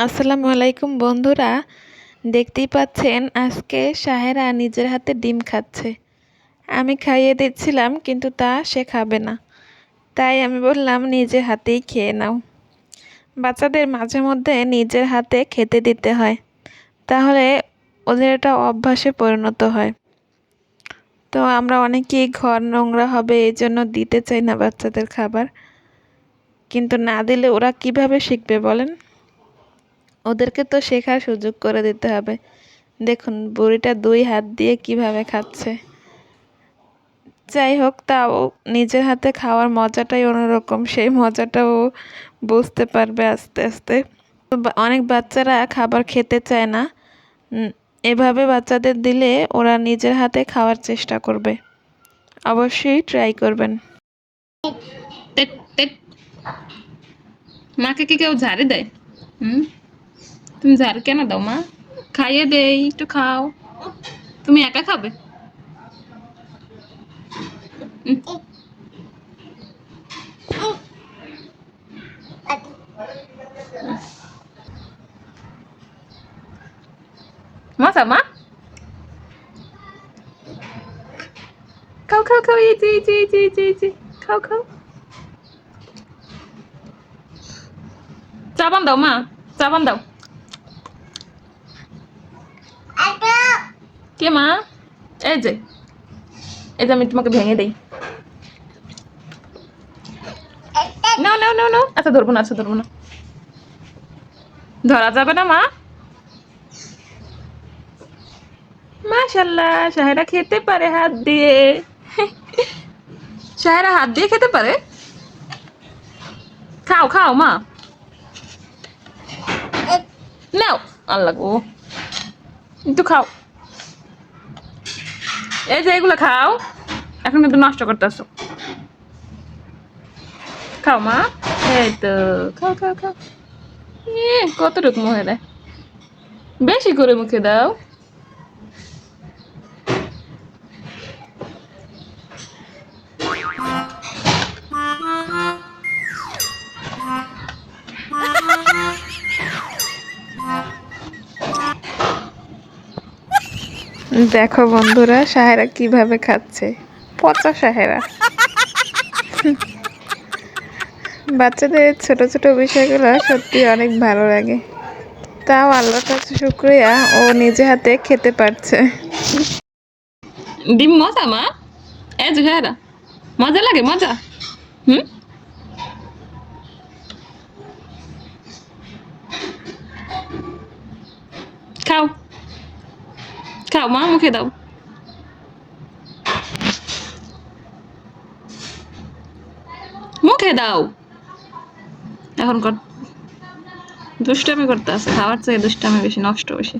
আসসালামু আলাইকুম বন্ধুরা, দেখতেই পাচ্ছেন আজকে সাহেরা নিজের হাতে ডিম খাচ্ছে। আমি খাইয়ে দিচ্ছিলাম কিন্তু সে খাবে না, তাই আমি বললাম নিজের হাতেই খেয়ে নাও। বাচ্চাদের মাঝে মধ্যে নিজের হাতে খেতে দিতে হয়, তাহলে ওদের এটা অভ্যাসে পরিণত হয়। তো আমরা অনেকেই ঘর নোংরা হবে এই জন্য দিতে চাই না বাচ্চাদের খাবার, কিন্তু না দিলে ওরা কিভাবে শিখবে বলেন? ওদেরকে তো শেখার সুযোগ করে দিতে হবে। দেখুন বুড়িটা 2 হাত দিয়ে কিভাবে খাচ্ছে। যাই হোক, তাও নিজের হাতে খাওয়ার মজাটাই অন্যরকম, সেই মজাটাও বুঝতে পারবে আস্তে আস্তে। অনেক বাচ্চারা খাবার খেতে চায় না, এভাবে বাচ্চাদের দিলে ওরা নিজের হাতে খাওয়ার চেষ্টা করবে। অবশ্যই ট্রাই করবেন। মাকে কি কেউ ঝাড়ি দেয়? তুমি ঝাড়ি কেন দাও মা? খাইয়ে দেই, একটু খাও। তুমি একা খাবে? মজা মা? খাও খাও খাও, এই যে এই যে এই যে এই যে এই যে খাও খাও। চাবান দাও মা, চাবান দাও। কে মা? এই যে আমি তোমাকে ভেঙে দেই। নাও নাও নাও নাও। আচ্ছা ধরবো না, আচ্ছা ধরবো না। ধরা যাবে না মা? মাশাআল্লাহ, সাহেরা খেতে পারে হাত দিয়ে। সাহেরা হাত দিয়ে খেতে পারে। খাও খাও মা, নাও। আল্লাহ গো, একটু খাও। এই যে এগুলো খাও, এখন কিন্তু নষ্ট করতেছো। খাও মা, এই তো খাও খাও খাও। কতটুকু মুখে দেয়, বেশি করে মুখে দাও। দেখো বন্ধুরা, সাহেরা কিভাবে খাচ্ছে, পচা সাহেরা। বাচ্চাদের ছোট ছোট বিষয়গুলো সত্যি অনেক ভালো লাগে। তাও আল্লাহর কাছে শুকরিয়া, ও নিজে হাতে খেতে পারছে। ডিম মজা মা? এই যে সাহেরা, মজা লাগে মজা? খাও খাও মা, মুখে দাও। মুখে দাও। এখন দুষ্টামি করতে আছে, খাওয়ার চেয়ে দুষ্টামি বেশি, নষ্ট বেশি।